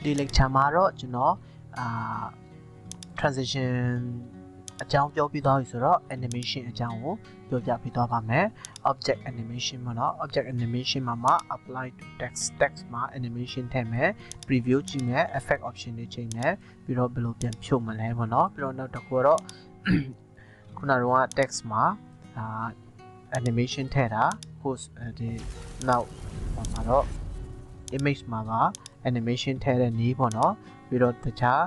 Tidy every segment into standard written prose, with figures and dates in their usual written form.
ဒီ lecture မှာတော့ကျွန်တော်transition အကြောင်းပြောပြသွားပြီဆိုတော့ animation အကြောင်းကိုပြောပြပေးသွားပါမယ် object animation ပေါ့နော် object animation မှာ apply to text မှာ animation ထည့်မယ် preview ကြည့်မယ် effect option တွေချိန်မယ်ပြီးတော့ဘယ်လိုပြန်ဖြုတ်မလဲပေါ့နော်ပြီးတော့နောက်တစ်ခုတော့ ခုနကတော့ text မှာanimation ထည့်တာ post ဒီနောက်မှာတော့ image မှာပါ animation ထည့်တဲ့နည်းပေါ့နော်ပြီးတော့တခြား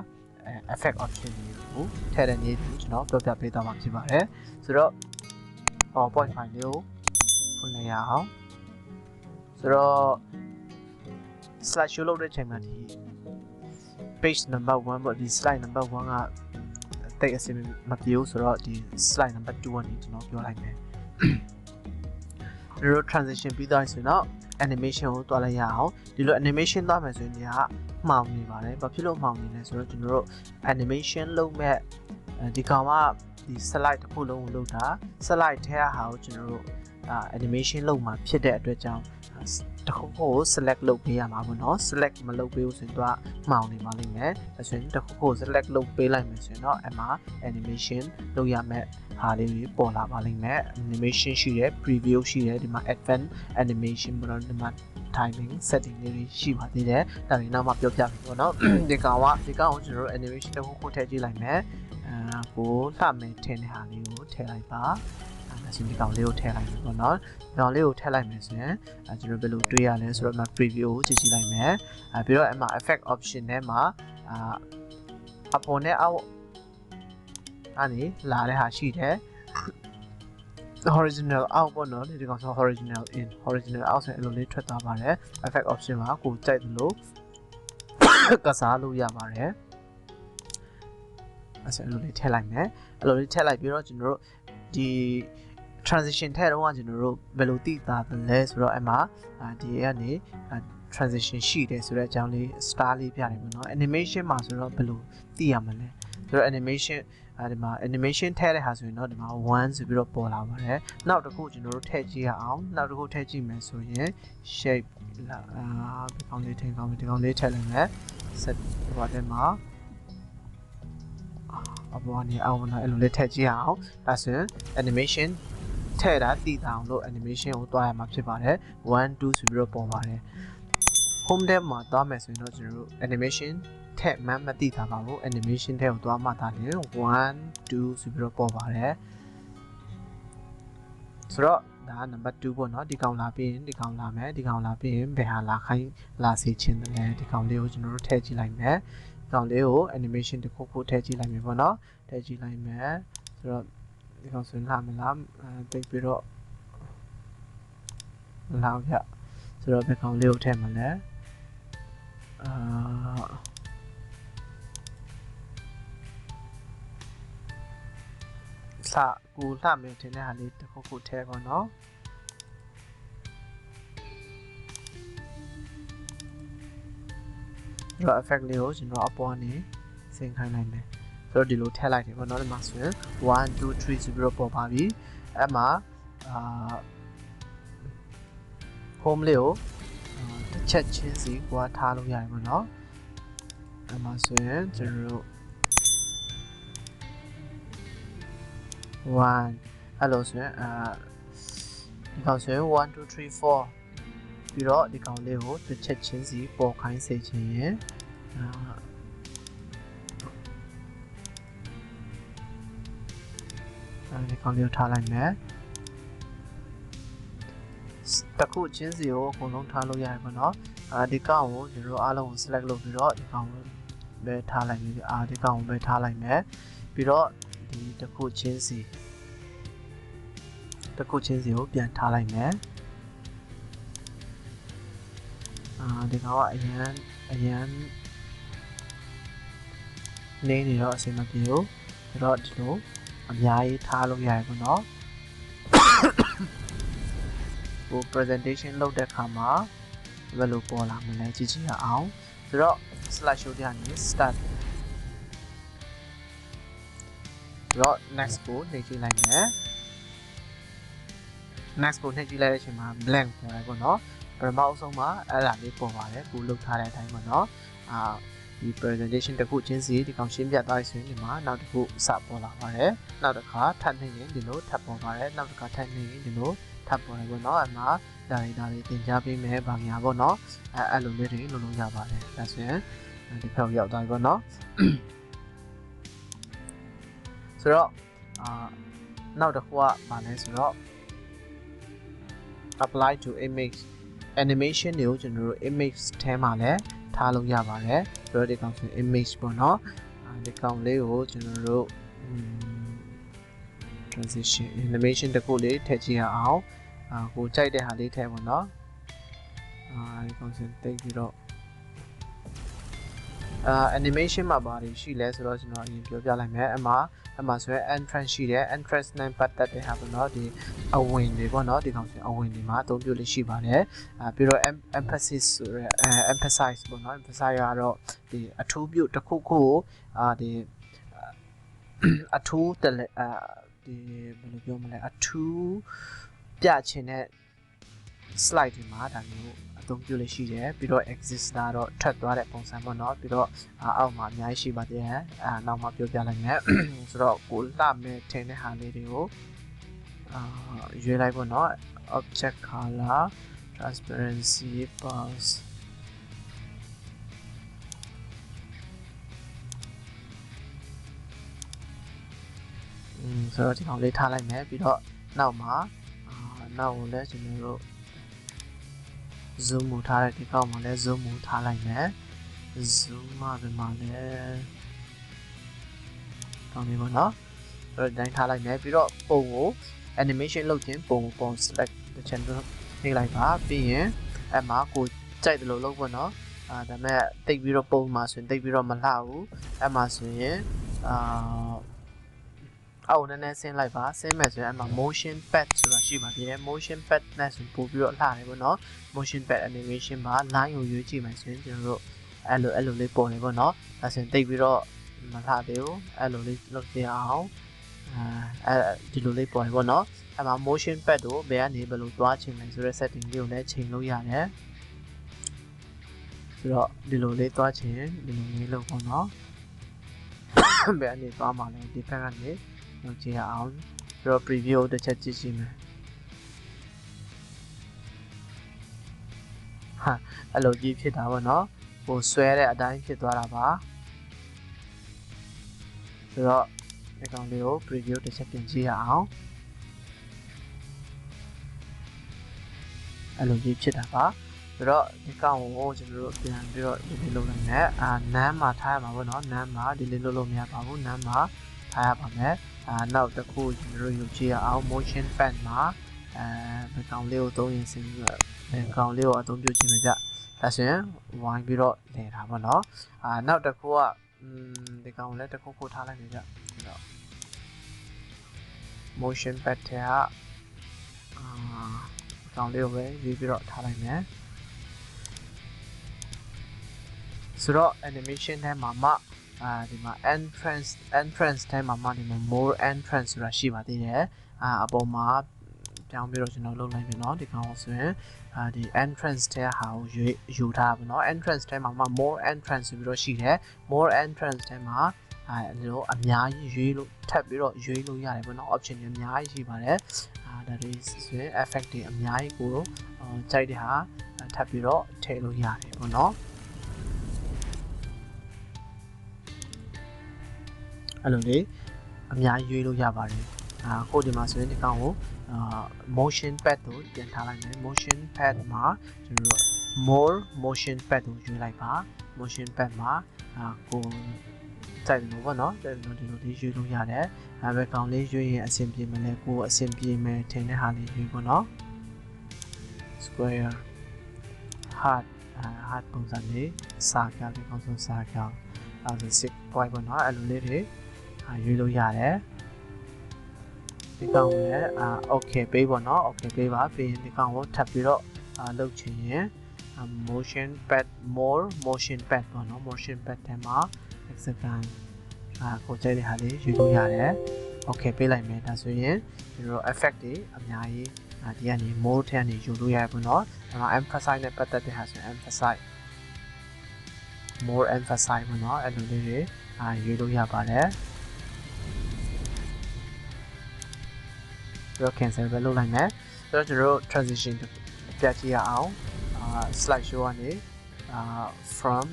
effect option တွေကိုထည့်တဲ့နည်းတွေကိုကျွန်တော်ပြောပြပေးသွားမှာဖြစ်ပါတယ်ဆိုတော့ PowerPoint file လေးကိုဖွင့်လိုက်ရအောင်ဆိုတော့ slide show လုပ်တဲ့ချိန်မှာဒီ page number 1ပေါ့ဒီ slide number 1ကတိတ်အဆင်မပြေဘူးဆိုတော့ဒီ slide number 2ကနေကျွန်တော်ပြောလိုက်မယ်ဒီလို transition ပြီးသွားပြီဆိုတော့ animation ကိုတွားလိုက်ရအောင်ဒီလို animation သွားမယ်ဆိုရင်ညာမှောင်နေပါတယ်ဘာဖြစ်လို့မှောင်နေလဲဆိုတော့ကျွန်တော်တို့ animation လုပ်မဲ့ဒီကောင်ကဒီ slide တစ်ခုလုံးကိုလုပ်တာ slide ထဲကဟာကိုကျွန်တော်တို့ animation လုပ်မှာဖြစ်တဲ့အတွက်ကြောင့်တစ်ခုခုကို select လုပ်ပေးရမှာပေါ့နော် select မလုပ်ပေးဘူးဆိုရင်တော့မှောင်နေပါလိမ့်မယ်ဒါဆိုရင်တစ်ခုခုကို select လုပ်ပေးလိုက်မယ်ဆိုရင်တော့အဲ့မှာ animation လုပ်ရမယ့်ဟာလေးတွေပေါ်လာပါလိမ့်မယ် animation ရှိတယ် preview ရှိတယ်ဒီမှာ advanced animation ပေါ့နော်ဒီမှာ timing setting တွေရှိပါသေးတယ်ဒါတွေနောက်မှပြောပြမယ်ပေါ့နော်ဒီကောင်ကိုကျွန်တော်တို့ animation တစ်ခုခုထည့်ကြည့်လိုက်မယ်ကိုလှမယ်ထင်တဲ့ဟာလေးကိုထည့်လိုက်ပါဒီကောင်လေးကိုထည့်လိုက်မယ်ပေါ့နော်ဒီကောင်လေးကိုထည့်လိုက်မယ်ဆိုရင်ကျွန်တော်ဘယ်လိုတွေ့ရလဲဆိုတော့ preview ကိုကြည့်လိုက်မယ်ပြီးတော့အဲ့မှာ effect option ထဲမှာအပေါ်နဲ့အောက်အနေလာတဲ့ဟာရှိတယ် horizontal out ပေါ့နော်ဒီကောင်ဆို horizontal in horizontal out ဆိုရင်အဲ့လိုလေးထွက်သွားပါတယ် effect option မှာကိုကြိုက်သလိုကစားလို့ရပါတယ်အဲ့လိုလေးထည့်လိုက်မယ်အဲ့လိုလေးထည့်လိုက်ပြီးတော့ကျွန်တော်တို့ဒီ transition ထည့်တော့ကျွန်တော်တို့ဘယ်လိုသိတာလဲဆိုတော့အဲ့မှာဒီကနေ transition ရှိတယ်ဆိုတဲ့အကြောင်းလေး star လေးပြတယ်ပေါ့နော် animation မှာဆိုတော့ဘယ်လိုသိရမလဲဆိုတော့ animation ဒီမှာ animation ထည့်တဲ့ဟာဆိုရင်တော့ဒီမှာ1ဆိုပြီးတော့ပေါ်လာပါတယ်နောက်တစ်ခုကျွန်တော်တို့ထည့်ကြည့်ရအောင်နောက်တစ်ခုထည့်ကြည့်မယ်ဆိုရင် shape လာဒီကောင်လေးထည့်ကောင်းဒီကောင်လေးထည့်လိုက်မယ် set ဒီဘာထဲမှာအပေါ်ကနေအောက်မှာအဲ့လိုလေးထည့်ကြည့်ရအောင်ဒါဆိုရင် animation ထည့်တာသိတာအောင်လို့ animation ကိုတွားရမှာဖြစ်ပါတယ်1 2ဆိုပြီးတော့ပေါ်ပါတယ် home tab မှာတွားမယ်ဆိုရင်တော့ကျွန်တော်တို့ animation ထည့်မှမသိတာပါဘူး animation ထဲကိုတွားမှသာလေ1 2ဆိုပြီးတော့ပေါ်ပါတယ်ဆိုတော့ဒါ number 2ပေါ့နော်ဒီကောင်လာပြီးရင်ဒီကောင်လာမယ်ဒီကောင်လာပြီးရင်ဘယ်ဟာလာခိုင်းလာစေချင်တယ်လဲဒီကောင်လေးကိုကျွန်တော်တို့ထည့်ကြည့်လိုက်မယ်ဒီကောင်လေးကို animation တစ်ခုခုထည့်ကြည့်လိုက်မယ်ပေါ့နော်ထည့်ကြည့်လိုက်မယ်ဆိုတော့ဒီကောင်ဆိုရင်လာမလားတိတ်ပြီးတော့လာပြဆိုတော့ဒီကောင်လေးကိုထည့်မှာလဲကိုလှမယ်ထင်တဲ့ဟာလေးတစ်ခုခုထည့်ပါတော့ဒီ effect လေးကိုကျွန်တော်အပေါ်ကနေဆင်ခိုင်းလိုက်မယ်ဆိုတော့ဒီလိုထည့်လိုက်တယ်ပေါ့နော်ဒီမှာဆိုရင်1 2 3ဆိုပြီးတော့ပေါ်ပါပြီအဲ့မှာhome လေးကိုတစ်ချက်ချင်းစီကိုထားလို့ရတယ်ပေါ့နော်အဲ့မှာဆိုရင်ကျွန်တော်တို့1အဲ့လိုဆိုရင်ဒီကောင်ဆိုရင်1 2 3 4ပြီးတော့ဒီကောင်လေးကိုတစ်ချက်ချင်းစီပေါ်ခိုင်းစေချင်ရင်ဒီကောင်လေးကိုထားလိုက်မယ်တစ်ခုချင်းစီကိုအကုန်လုံးထားလို့ရတယ်ပေါ့နော်ဒီကောင်ကိုကျွန်တော်အားလုံးကို select လုပ်ပြီးတော့ဒီကောင်ကိုပဲထားလိုက်မယ်ဒီကောင်ကိုပဲထားလိုက်မယ်ပြီးတော့ဒီတစ်ခုချင်းစီကိုပြန်ထားလိုက်မယ်ဒီကောင်ကအရန်နေတော့အဆင်မပြေဘူးဒါတော့ဒီလိုအများကြီးထားလို့ရတယ်ပေါ့နော်ဟို presentation လုပ်တဲ့အခါမှာဘယ်လိုပေါ်လာမလဲကြည့်ကြည့်ရအောင်ဆိုတော့ slide show တွေကနေ start ဆိုတော့ next ကိုနှိပ်ကြည့်လိုက်မယ် next ကိုနှိပ်ကြည့်လိုက်တဲ့အချိန်မှာ blank ပေါ်လာပေါ့နော် ပထမအဆုံးမှာအဲ့ဒါလေးပေါ်ပါတယ်ကိုလုပ်ထားတဲ့အတိုင်းပေါ့နော်ဒီ presentation တစ်ခုချင်းစီဒီကောင်ရှင်းပြသွားဆိုရင်ဒီမှာနောက်တစ်ခုစပေါ်လာပါတယ်နောက်တစ်ခါထပ်နေရင်ဒီလိုထပ်ပေါ်ပါတယ်နောက်တစ်ခါထပ်နေရင်ဒီလိုထပ်ပေါ်တယ်ပေါ့နော်အမှဒါတွေသင်ကြားပေးမယ်ဗာညာပေါ့နော်အဲ့လိုလေးတွေလုပ်လို့ရပါတယ်ဒါဆိုရင်ဒီဖက်ရောက်သွားပြီပေါ့နော်ဆိုတော့နောက်တစ်ခုကဘာလဲဆိုတော့ apply to image animation တွေကိုကျွန်တော်တို့ image ထဲမှာလည်းထားလို့ရပါတယ်ဆိုတော့ဒီကောင်ဆို image ပေါ့နော်ဒီကောင်လေးကိုကျွန်တော်တို့ transition animation တစ်ခုလေးထည့်ကြည့်ရအောင်ကိုကြိုက်တဲ့ဟာလေးထည့်ပေါ့နော်ဒီကောင်ဆိုတိတ်ပြီးတော့animation မှာဘာတွေရှိလဲဆိုတော့ကျွန်တော်အရင်ပြောပြလိုက်မယ်အမှဆိုရင် entrance ရှိတယ် entrance နဲ့ပတ်သက်တဲ့ဟာပေါ့နော်ဒီအဝင်တွေပေါ့နော်ဒီကောင်ဆိုအဝင်တွေမှာအသုံးပြုလို့ရှိပါတယ်ပြီးတော့ emphasis ဆိုရဲemphasize ပေါ့နော် emphasize ကတော့ဒီအထူးပြုတစ်ခုခုဒီအထူးဒီဘယ်လိုပြောမလဲအထူးပြချင်တဲ့ slide တွေမှာဒါမျိုးအသုံးပြုလို့ရှိတယ်ပြီးတော့ exist ကတော့ထွက်သွားတဲ့ပုံစံပေါ့နော်ပြီးတော့အောက်မှာအများကြီးရှိပါသေးတယ်နောက်မှပြောပြလိုက်မယ်ဆိုတော့ကိုလှမဲ့ထင်တဲ့ဟာလေးတွေကိုရွေးလိုက်ပေါ့နော် object color transparency pulse ဆိုတော့ဒီကောင်လေးထားလိုက်မယ်ပြီးတော့နောက်မှာနောက်ကိုလည်းကျွန်တော်တို့ zoom ထားတဲ့ဒီကောင်မှာလည်း zoom ထားလိုက်မယ် zoom မှာလည်းကောင်းပြီပေါ့နော်အဲ့တော့တိုင်းထားလိုက်မယ်ပြီးတော့ပုံကို animation လုပ်ခြင်းပုံ select တစ်ချက်နှိပ်လိုက်ပါပြီးရင်အဲ့မှာကိုကြိုက်တယ်လို့လုပ်ပေါ့နော်ဒါပေမဲ့တိတ်ပြီးတော့ပုံမှာဆိုရင်တိတ်ပြီးတော့မလှဘူးအဲ့မှာဆိုရင်အော်နည်းနည်းဆင်းလိုက်ပါဆင်းမယ်ဆိုရင်အဲ့မှာ motion pad ဆိုတာရှိပါသေးတယ် motion pad နဲ့ဆိုပို့ပြီးတော့လှတယ်ပေါ့နော် motion pad animation မှာ line ကိုရွေးကြည့်မယ်ဆိုရင်ကျွန်တော်တို့အဲ့လိုလေးပေါ်နေပေါ့နော်ဒါဆိုရင်တိတ်ပြီးတော့မလှသေးဘူးအဲ့လိုလေးလုပ်ပြအောင်ဒီလိုလေးပေါ်နေပေါ့နော်အဲ့မှာ motion pad ကိုဘယ်ကနေဘယ်လိုသွားချင်လဲဆိုတဲ့ setting လေးကိုလည်းချိန်လို့ရတယ်ဆိုတော့ဒီလိုလေးသွားချင်ဒီလိုလေးလုပ်ပေါ့နော်ဘယ်ကနေသွားမှာလဲဒီဘက်ကနေလုပ်ကြည့်အောင်ပြီးတော့ preview တစ်ချက်ကြည့်ကြည့်မယ်အဲ့လိုကြီးဖြစ်တာပေါ့နော်ကိုဆွဲတဲ့အတိုင်းဖြစ်သွားတာပါဆိုတော့ဒီကောင်လေးကို preview တစ်ချက်ပြင်ကြည့်ရအောင်အဲ့လိုကြီးဖြစ်တာပါဆိုတော့ဒီကောင်ကိုကျွန်တော်တို့ပြန်ပြီးတော့ဒီလိုလုပ်လိုက်မယ်နမ်းမှာထားရမှာပေါ့နော်နမ်းမှာဒီလိုလုပ်မရပါဘူးနမ်းမှာထားရပါမယ်နောက်တစ်ခုကျွန်တော်တို့ယူကြည့်ရအောင် motion pad မှာဒီကောင်လေးကိုသုံးရင်စင်ပြီးတော့ဒီကောင်လေးကိုအသုံးပြုခြင်းပဲကြဒါဆိုရင်ဝိုင်းပြီးတော့လဲတာပေါ့နော်နောက်တစ်ခုကဒီကောင်လည်းတစ်ခုထားလိုက်နေကြဆိုတော့ motion pad ထဲကကောင်လေးကိုပဲရွေးပြီးတော့ထားလိုက်မယ်ဆိုတော့ animation ထဲမှာမှဒီမှာ entrance ထဲမှာဒီမှာ more entrance ဆိုတာရှိပါသေးတယ်အပေါ်မှာပြောင်းပြီးတော့ကျွန်တော်လုပ်လိုက်ပြီเนาะဒီကောင်ဆိုရင်ဒီ entrance ထဲဟာကိုယူထားပါเนาะ entrance ထဲမှာမှ more entrance ဆိုပြီးတော့ရှိတယ် more entrance ထဲမှာဒီလိုအများကြီးရွေးလို့ထပ်ပြီးတော့ရွေးလို့ရတယ်ပေါ့เนาะ option တွေအများကြီးရှိပါတယ်ဒါတွေဆိုရင် effect တွေအများကြီးကိုကြိုက်တဲ့ဟာထပ်ပြီးတော့ထည့်လို့ရတယ်ပေါ့เนาะအဲ့လိုလေအများကြီးရွေးလို့ရပါတယ်ကိုဒီမှာဆိုရင်ဒီကောင်ကိုmotion pad ကိုပြန်ထားလိုက်မယ် motion pad မှာကျွန်တော်တို့ more motion pad ကိုရွေးလိုက်ပါ motion pad မှာကိုကြိုက်တယ်လို့ပေါ့နော်ဒီလိုလေးရွေးလို့ရတယ်ဘယ်ကောင်လေးရွေးရင်အဆင်ပြေမလဲကိုအဆင်ပြေမယ်ထင်တဲ့ဟာလေးရွေးပေါ့နော် square heart ပုံစံလေးစာကလေးကောင်းဆုံးစာက6 point ပေါ့နော်အဲ့လိုလေးတွေရွေးလို့ရတယ်ဒီကောင်လည်းokay ပေးပေါ့နော် okay ပေးပါပြီးရင်ဒီကောင်ကိုထပ်ပြီးတော့လုပ်ချင်ရင် motion pad more motion pad ပေါ့နော် motion pad ထဲမှာ hexagon ကိုကြိုက်တဲ့ဟာလေးရွေးလို့ရတယ် okay ပေးလိုက်မယ်ဒါဆိုရင်ကျွန်တော် effect တွေအများကြီး ဒီကနေ more ထဲကနေယူလို့ရတယ်ပေါ့နော်အဲ့မှာ emphasize နဲ့ပတ်သက်တဲ့ဟာဆိုရင် emphasize more emphasize ပေါ့နော်အဲ့လိုလေးတွေယူလို့ရပါတယ်ပြီးတော့ cancel ပဲလုပ်လိုက်မယ်ဆိုတော့ကျွန်တော်တို့ transition ပြကြည့်ရအောင်slide show ကနေfrom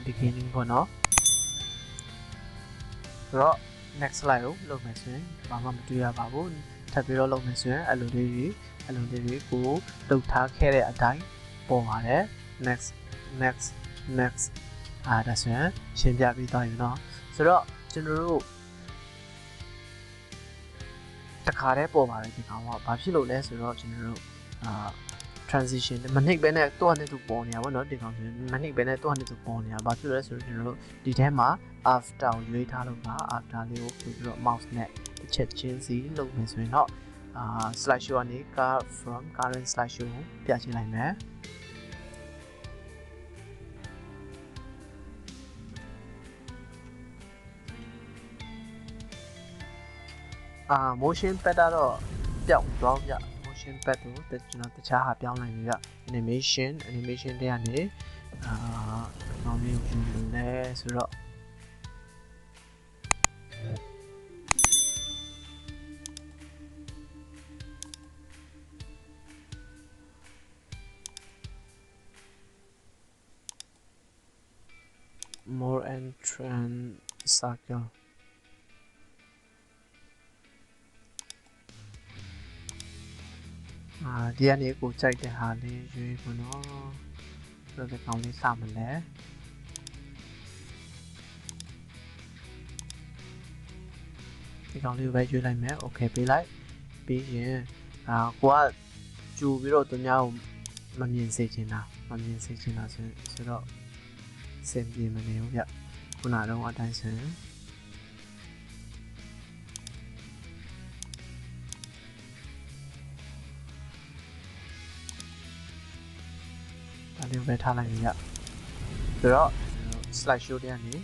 beginning ပေါ့နော်ဆိုတော့ next slide ကိုလုပ်မယ်ဆိုရင်ဘာမှမတွေ့ရပါဘူးထပ်ပြီးတော့လုပ်မယ်ဆိုရင်အဲ့လိုလေးတွေကိုလုပ်ထားခဲ့တဲ့အတိုင်းပေါ်ပါတယ် next ဒါဆိုရင်ရှင်းပြပြီးသွားပြီเนาะဆိုတော့ကျွန်တော်တို့တခါတည်းပေါ်ပါတယ်ဒီကောင်ကဘာဖြစ်လို့လဲဆိုတော့ကျွန်တော်တို့transition မနှိပ်ပဲနဲ့တော့နဲ့သူပေါ်နေတာပေါ့เนาะဒီကောင်ဆိုရင်မနှိပ်ပဲနဲ့တော့နဲ့သူပေါ်နေတာဘာဖြစ်လို့လဲဆိုတော့ကျွန်တော်တို့ဒီထဲမှာ after ကိုရွေးထားလို့ပါ after လေးကိုပြီးတော့ mouse နဲ့တစ်ချက်ချင်းစီလုပ်မယ်ဆိုရင်တော့slide show ကနေ from current slide show ကိုပြချင်လိုက်မယ်motion pad တော့ပြောင်းသွားပြ motion pad ကိုကျွန်တော်တခြားဟာပြောင်းလိုက်ပြီပြ animation တွေကနေနောက်လေးကိုယူလို့လဲဆိုတော့more entrance circleဒီကနေကိုကြိုက်တဲ့ဟာလေးရွေးပေါ့နော်ဆိုတော့ဒီကောင်လေးစမလဲဒီကောင်လေးကိုပဲရွေးလိုက်မယ်โอเคပေးလိုက်ပြီးရင်ကိုကကြူပြီးတော့သူများကိုမမြင်စေချင်တာဆိုတော့စင်ပြေမနေဘူးဗျခုနကတော့အတိုင်းဆိုရင်အဲ့လိုပဲထားလိုက်ပြီဗျဆိုတော့ slide show တွေကနေ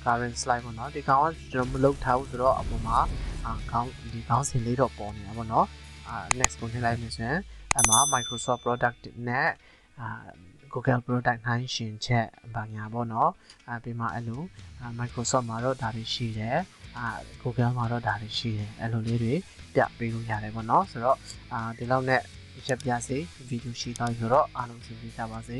current slide ပေါ့နော်ဒီကောင်ကကျွန်တော်မလုပ်ထားဘူးဆိုတော့အပေါ်မှာဒီခေါင်းစဉ်လေးတော့ပေါ်နေတာပေါ့နော်next ကိုနှိပ်လိုက်မယ်ဆိုရင်အမှာ Microsoft product နဲ့Google product နှိုင်းယှဉ်ချက်ဘာညာပေါ့နော်ပြီးမှအဲ့လို Microsoft မှာတော့ဒါတွေရှိတယ်Google မှာတော့ဒါတွေရှိတယ်အဲ့လိုလေးတွေပြပေးလို့ရတယ်ပေါ့နော်ဆိုတော့ဒီလောက်နဲ့ချက်ပြစေဗီဒီယိုရှိသွားပြီဆိုတော့အားလုံးဆင်ပြေကြပါစေ